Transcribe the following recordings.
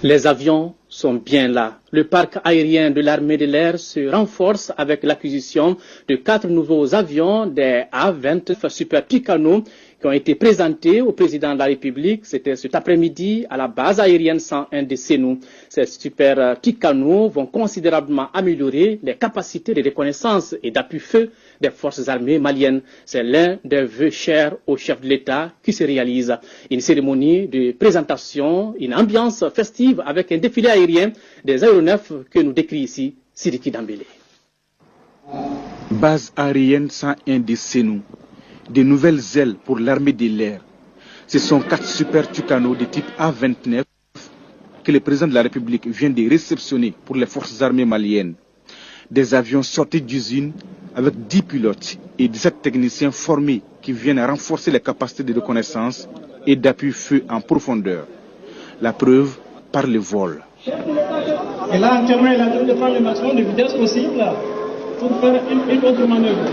Les avions sont bien là. Le parc aérien de l'armée de l'air se renforce avec l'acquisition de 4 nouveaux avions des A-20 Super Tucano qui ont été présentés au président de la République. C'était cet après-midi à la base aérienne 101 de Sénou. Ces Super Tucano vont considérablement améliorer les capacités de reconnaissance et d'appui-feu des forces armées maliennes. C'est l'un des vœux chers au chef de l'État qui se réalise. Une cérémonie de présentation, une ambiance festive avec un défilé aérien des aéronefs que nous décrit ici Sidiki Dambélé. Base aérienne 101 de Sénou. De nouvelles ailes pour l'armée de l'air. Ce sont 4 Super Tucano de type A-29 que le président de la République vient de réceptionner pour les forces armées maliennes. Des avions sortis d'usine avec 10 pilotes et 17 techniciens formés qui viennent renforcer les capacités de reconnaissance et d'appui-feu en profondeur. La preuve par le vol. Et là, actuellement, il est en train de prendre le maximum de vitesse possible pour faire une autre manœuvre.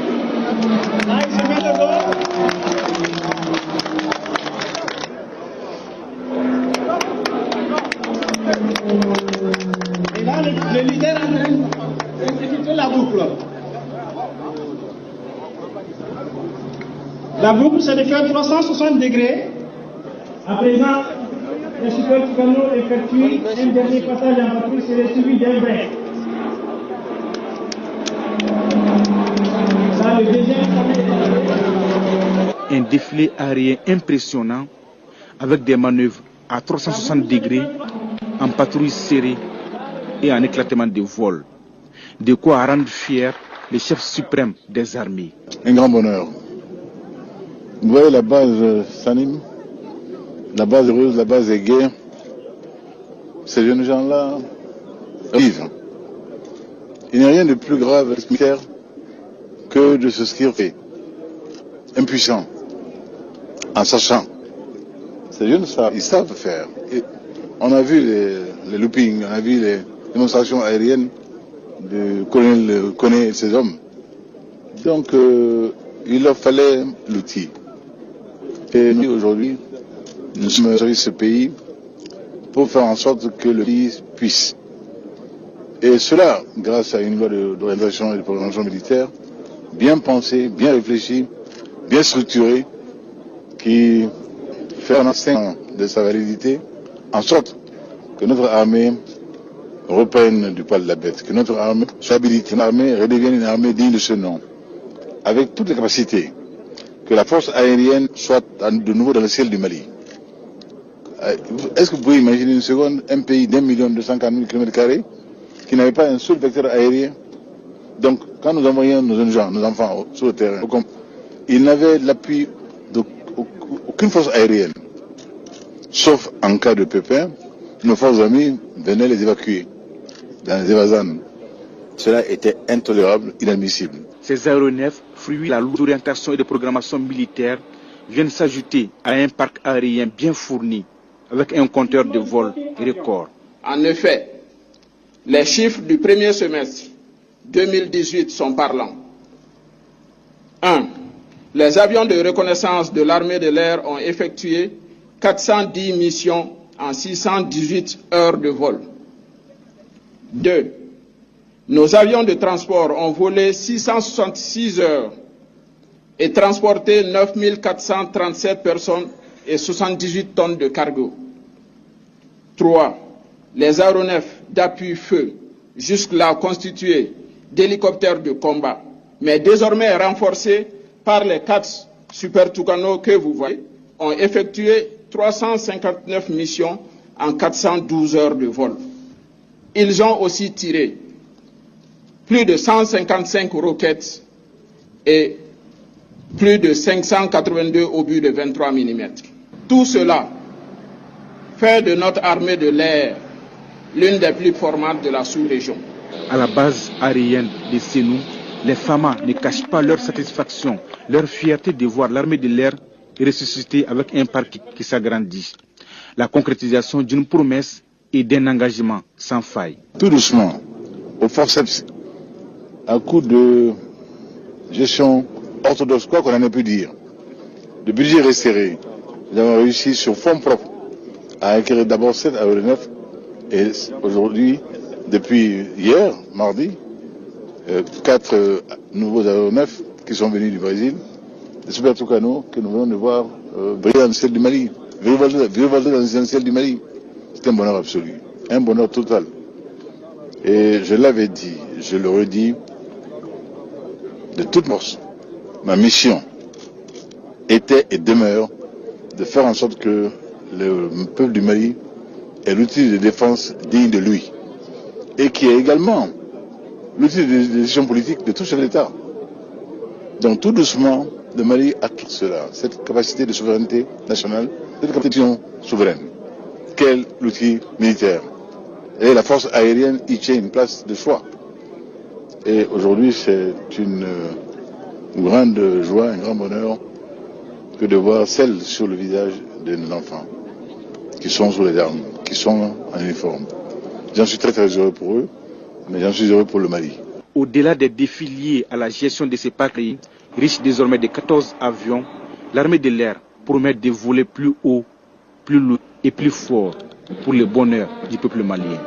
Là, il se met le vol. Et là, le leader est en train d'effectuer la boucle. La boucle, c'est de faire 360 degrés. À présent, le Super Tucano effectue un dernier passage en patrouille, c'est suivi d'un break. Ça, le deuxième. Un défilé aérien impressionnant avec des manœuvres à 360 degrés, en patrouille serrée et en éclatement de vol. De quoi rendre fier le chef suprême des armées. Un grand bonheur. Vous voyez la base s'anime, la base heureuse, la base est gaie. Ces jeunes gens-là vivent. Il n'y a rien de plus grave que de se sentir fait, impuissant, en sachant. Ces jeunes, ils savent faire. Et on a vu les loopings, on a vu les démonstrations aériennes de colonel Koné et ses hommes. Donc, il leur fallait l'outil. Et nous, aujourd'hui, nous sommes service ce pays pour faire en sorte que le pays puisse. Et cela, grâce à une loi d'orientation et de programmation militaire, bien pensée, bien réfléchie, bien structurée, qui fait un instinct de sa validité, en sorte que notre armée reprenne du poil de la bête, que notre armée soit habilitée, une armée redevienne une armée digne de ce nom, avec toutes les capacités, que la force aérienne soit de nouveau dans le ciel du Mali. Est-ce que vous pouvez imaginer une seconde un pays d'1,240,000 km² qui n'avait pas un seul vecteur aérien? Donc, quand nous envoyons nos jeunes gens, nos enfants sur le terrain, ils n'avaient l'appui d'aucune force aérienne. Sauf en cas de pépin, nos forces amies venaient les évacuer dans les évasanes. Cela était intolérable, inadmissible. Ces aéronefs, fruits de la lourde orientation et de programmation militaire, viennent s'ajouter à un parc aérien bien fourni, avec un compteur de vol record. En effet, les chiffres du premier semestre 2018 sont parlants. 1. Les avions de reconnaissance de l'armée de l'air ont effectué 410 missions en 618 heures de vol. 2. Nos avions de transport ont volé 666 heures et transporté 9437 personnes et 78 tonnes de cargo. 3. Les aéronefs d'appui-feu, jusque-là constitués d'hélicoptères de combat, mais désormais renforcés par les 4 Super Tucano que vous voyez, ont effectué 359 missions en 412 heures de vol. Ils ont aussi tiré plus de 155 roquettes et plus de 582 obus de 23 mm. Tout cela fait de notre armée de l'air l'une des plus formantes de la sous-région. À la base aérienne de Sénou, les FAMA ne cachent pas leur satisfaction, leur fierté de voir l'armée de l'air ressuscitée avec un parc qui s'agrandit. La concrétisation d'une promesse et d'un engagement sans faille. Tout doucement, au forceps, à coup de gestion orthodoxe, quoi qu'on en ait pu dire, de budget resserré, nous avons réussi sur fonds propres à acquérir d'abord 7 aéronefs Et aujourd'hui, depuis hier, mardi, 4 nouveaux aéronefs qui sont venus du Brésil, des Super Tucano que nous venons de voir briller dans le ciel du Mali, virevolter dans le ciel du Mali. C'est un bonheur absolu, un bonheur total. Et je l'avais dit, je le redis, de toute force, ma mission était et demeure de faire en sorte que le peuple du Mali ait l'outil de défense digne de lui et qui est également l'outil de décision politique de tout chef d'État. Donc tout doucement, le Mali acquiert cela, cette capacité de souveraineté nationale, cette capacité souveraine, qu'est l'outil militaire. Et la force aérienne y tient une place de choix. Et aujourd'hui, c'est une grande joie, un grand bonheur que de voir celle sur le visage de nos enfants qui sont sous les armes, qui sont en uniforme. J'en suis très très heureux pour eux, mais j'en suis heureux pour le Mali. Au-delà des défis liés à la gestion de ces patries, riche désormais de 14 avions, l'armée de l'air promet de voler plus haut, plus loin et plus fort pour le bonheur du peuple malien.